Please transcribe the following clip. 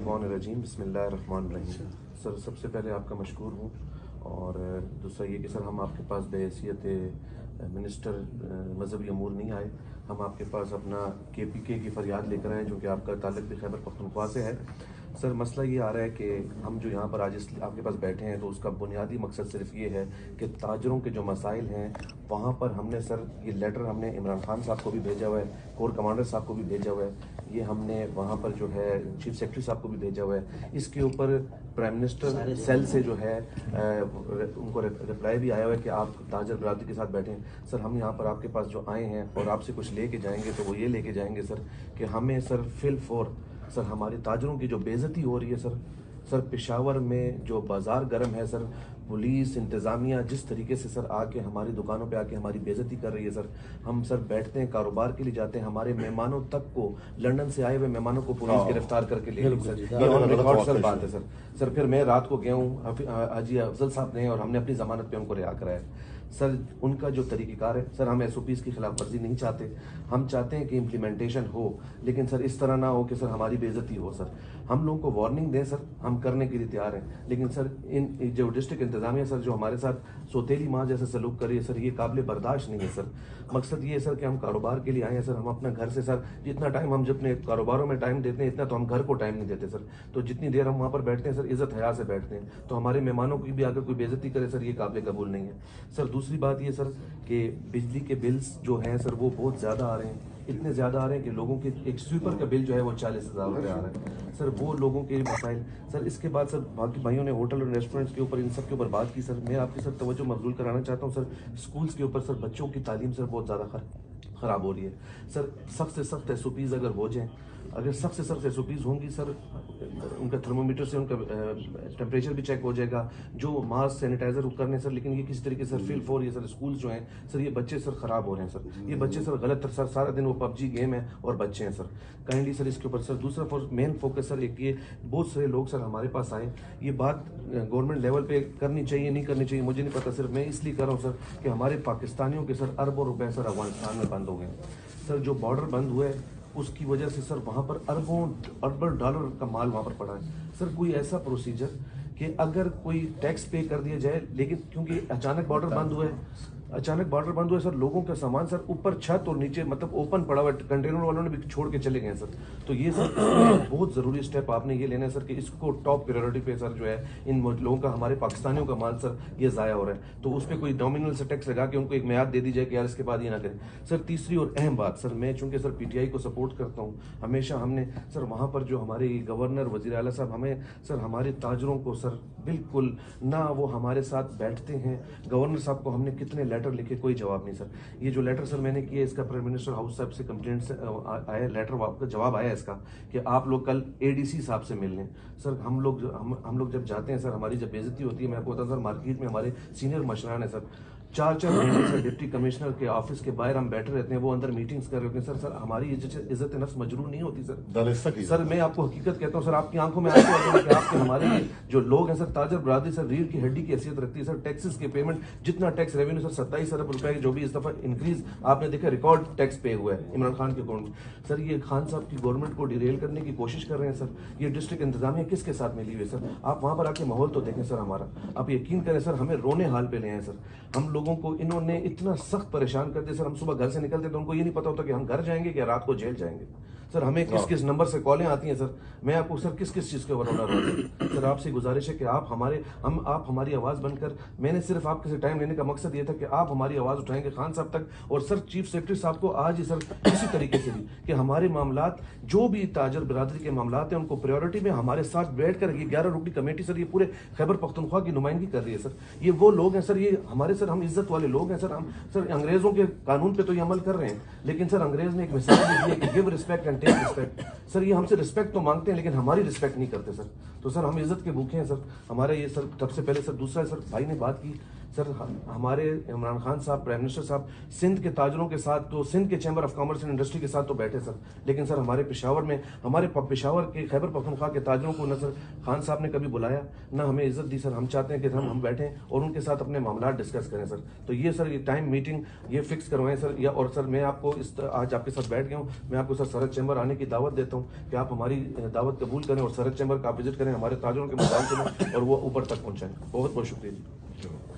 मिनश्शैतानिर्रजीम बिस्मिल्लाहिर्रहमानिर्रहीम। सर सबसे पहले आपका मशकूर हूँ, और दूसरा ये कि सर हम आपके पास बहैसियत मिनिस्टर मजहबी अमूर नहीं आए। हम आपके पास अपना KPK की फ़रियाद लेकर आए, जो कि आपका ताल्लुक़ भी खैबर पख्तूनख्वा से है। सर मसला ये आ रहा है कि हम जो यहाँ पर आज आपके पास बैठे हैं, तो उसका बुनियादी मकसद सिर्फ ये है कि ताजरों के जो मसाइल हैं वहाँ पर हमने सर ये लेटर हमने इमरान खान साहब को भी भेजा हुआ है, कोर कमांडर साहब को भी भेजा हुआ है, ये हमने वहाँ पर जो है चीफ सेक्रेटरी साहब को भी भेजा हुआ है। इसके ऊपर प्राइम मिनिस्टर सेल से जो है उनको रिप्लाई भी आया हुआ है कि आप ताजर बरादरी के साथ बैठें। सर हम यहाँ पर आपके पास जो आए हैं और आपसे कुछ लेके जाएंगे, तो वो ये लेके जाएंगे सर कि हमें सर फिल फॉर सर हमारे ताजरों की जो बेइज्जती हो रही है सर पेशावर में जो बाज़ार गर्म है सर, पुलिस इंतज़ामिया जिस तरीके से सर आके हमारी दुकानों पे आके हमारी बेइज्जती कर रही है सर। हम सर बैठते हैं, कारोबार के लिए जाते हैं, हमारे मेहमानों तक को, लंदन से आए हुए मेहमानों को पुलिस गिरफ्तार करके ले गई सर। ये ऑन रिकॉर्ड सर बात है सर फिर मैं रात को गया हूँ, हाजी अफजल साहब ने, और हमने अपनी ज़मानत पे उनको रिहा कराया सर। उनका जो तरीक़ेकार है सर, हम SOPs की खिलाफ वर्जी नहीं चाहते, हम चाहते हैं कि इम्प्लीमेंटेशन हो, लेकिन सर इस तरह ना हो कि सर हमारी बेइज्जती हो सर। हम लोगों को वार्निंग दें सर, हम करने के लिए तैयार हैं, लेकिन सर इन जो डिस्ट्रिक्ट इंतज़ामिया सर जो हमारे साथ सौतेली माँ जैसे सलूक कर रही है सर, ये काबिल बर्दाश्त नहीं है सर। मकसद ये है सर कि हम कारोबार के लिए आए हैं सर, हम अपना घर से सर जितना टाइम हम अपने कारोबारों में टाइम देते हैं, इतना तो हम घर को टाइम नहीं देते सर। तो जितनी देर हम वहाँ पर बैठते हैं सर, इज़्ज़त हया से बैठते हैं, तो हमारे मेहमानों की भी अगर कोई बेइज्जती करे सर, ये काबिल कबूल नहीं है सर। दूसरी बात ये सर कि बिजली के बिल्स जो हैं सर वो बहुत ज़्यादा आ रहे हैं, इतने ज़्यादा आ रहे हैं कि लोगों के एक स्वीपर का बिल जो है वो 40,000 रुपये आ रहा है सर। वो लोगों के मसाइल सर। इसके बाद सर बाकी भाइयों ने होटल और रेस्टोरेंट्स के ऊपर इन सब के ऊपर बात की सर। मैं आपकी सर तवज्जो मबजूल कराना चाहता हूँ सर, स्कूल्स के ऊपर सर बच्चों की तालीम सर बहुत ज़्यादा ख़राब हो रही है सर। सख्त से सख्त SOPs अगर हो जाएँ, अगर सख्त से सख्त SOPs होंगी सर, उनका थर्मोमीटर से उनका टेम्परेचर भी चेक हो जाएगा, जो मास्क सैनिटाइजर करने सर। लेकिन ये किसी तरीके से फील फॉर ये सर स्कूल्स जो हैं सर, ये बच्चे सर ख़राब हो रहे हैं सर। ये बच्चे सर गलत सर, सारा दिन वो PUBG गेम है और बच्चे हैं सर। काइंडली सर इसके ऊपर सर दूसरा मेन फोकस सर एक ये, बहुत सारे लोग सर हमारे पास आए, ये बात गवर्नमेंट लेवल पे करनी चाहिए नहीं करनी चाहिए मुझे नहीं पता, सिर्फ मैं इसलिए कर रहा हूँ सर कि हमारे पाकिस्तानियों के सर अरबों रुपए सर अफगानिस्तान में बंद हो गए सर। जो बॉर्डर बंद हुए उसकी वजह से सर वहाँ पर अरबों डॉलर का माल वहाँ पर पड़ा है सर। कोई ऐसा प्रोसीजर कि अगर कोई टैक्स पे कर दिया जाए, लेकिन क्योंकि अचानक बॉर्डर बंद हुए सर, लोगों का सामान सर ऊपर छत और नीचे मतलब ओपन पड़ा हुआ, कंटेनर वालों ने भी छोड़ के चले गए सर। तो ये सर बहुत ज़रूरी स्टेप आपने ये लेना है सर कि इसको टॉप प्रायोरिटी पे सर जो है इन लोगों का, हमारे पाकिस्तानियों का माल सर ये ज़ाया हो रहा है, तो उस पर कोई नॉमिनल से टैक्स लगा के उनको एक मियाद दे दी जाए कि यार इसके बाद ये ना करें सर। तीसरी और अहम बात सर, मैं चूँकि सर PTI को सपोर्ट करता हूँ, हमेशा हमने सर वहाँ पर जो हमारे गवर्नर वज़ीर आला साहब हमें सर हमारे ताजरों को सर बिल्कुल ना वो हमारे साथ बैठते हैं। गवर्नर साहब को हमने कितने लेटर लिखे, कोई जवाब नहीं सर। ये जो लेटर सर मैंने किया, इसका प्राइम मिनिस्टर हाउस साहब से कंप्लेंट से आया लेटर, आपका जवाब आया इसका कि आप लोग कल ADC साहब से मिल लें सर। हम लोग जब जाते हैं सर, हमारी जब बेइज्जती होती है, मैं आपको बताऊं सर, मार्केट में हमारे सीनियर मशरान है सर, 4-4 महीने सर डिप्टी कमिश्नर के ऑफिस के बाहर हम बैठे रहते हैं, वो अंदर मीटिंग्स कर रहे होते हैं सर। हमारी इज्जत नफ्स मजरूह नहीं होती सर। मैं आपको हकीकत कहता हूँ सर, आपकी आंखों में आंसू आते हैं कि आपके हमारे जो लोग हैं सर, ताजर बरादरी सर रीढ़ की हड्डी की हैसियत रखती है सर। टैक्सेस के पेमेंट, जितना टैक्स रेवेन्यू सर 27 अरब रुपए जो भी इस दफा इंक्रीज आपने देखा, रिकॉर्ड टैक्स पे हुआ है इमरान खान के अकाउंट सर। ये खान साहब की गवर्नमेंट को डिरेल करने की कोशिश कर रहे हैं सर। ये डिस्ट्रिक्ट इंतजामिया किसके साथ मिली हुई है सर? आप वहाँ पर आके माहौल तो देखें सर हमारा, आप यकीन करें सर, हमें रोने हाल पे ले आए सर। हम लोगों को इन्होंने इतना सख्त परेशान कर दिया सर, हम सुबह घर से निकलते तो उनको ये नहीं पता होता कि हम घर जाएंगे कि रात को जेल जाएंगे सर। हमें किस किस नंबर से कॉलें आती हैं सर। मैं आपको सर किस किस चीज़ के ऊपर ऑर्डर रहा सर, आपसे गुजारिश है कि आप हमारी आवाज़ बनकर, मैंने सिर्फ आपके से टाइम लेने का मकसद ये था कि आप हमारी आवाज़ उठाएंगे खान साहब तक, और सर चीफ सेक्रेटरी साहब को आज ही सर इसी तरीके से भी कि हमारे मामलात जो भी ताजर बरादरी के मामलात हैं उनको प्रायोरिटी में हमारे साथ बैठ कर, ये 11 रुकनी कमेटी सर ये पूरे खैबर पख्तूनख्वा की नुमाइंदगी कर रही है सर। ये वो लोग हैं सर, ये हमारे सर हम इज्जत वाले लोग हैं सर। हम सर अंग्रेजों के कानून पे तो ये अमल कर रहे हैं, लेकिन सर अंग्रेज ने एक मिसाल दी है कि give respect and take respect sir. ये हमसे रिस्पेक्ट तो मांगते हैं लेकिन हमारी रिस्पेक्ट नहीं करते सर। तो सर हम इज्जत के भूखे हैं सर। हमारे ये सर सबसे पहले सर, दूसरा सर भाई ने बात की सर हमारे इमरान खान साहब प्राइम मिनिस्टर साहब सिंध के ताजरों के साथ तो सिंध के chamber of commerce and industry के साथ तो बैठे सर, लेकिन सर हमारे पेशावर में हमारे पेशावर के खैबर पख्तूनख्वा के ताजरों को न सर खान साहब ने कभी बुलाया न हमें इज्जत दी सर। हम चाहते हैं कि हम बैठें और उनके साथ अपने मामला डिस्कस करें सर। तो ये सर ये टाइम मीटिंग ये फिक्स करवाएं सर। या और सर मैं आपको आज आपके साथ बैठ गया हूँ, मैं आपको सर सरहद चैम्बर आने की दावत देता हूँ कि आप हमारी दावत कबूल करें और सरहद चैम्बर का आप विजिट करें, हमारे ताजरों के मसाइल सुनें और वो ऊपर तक पहुँचाएं। बहुत बहुत शुक्रिया जी।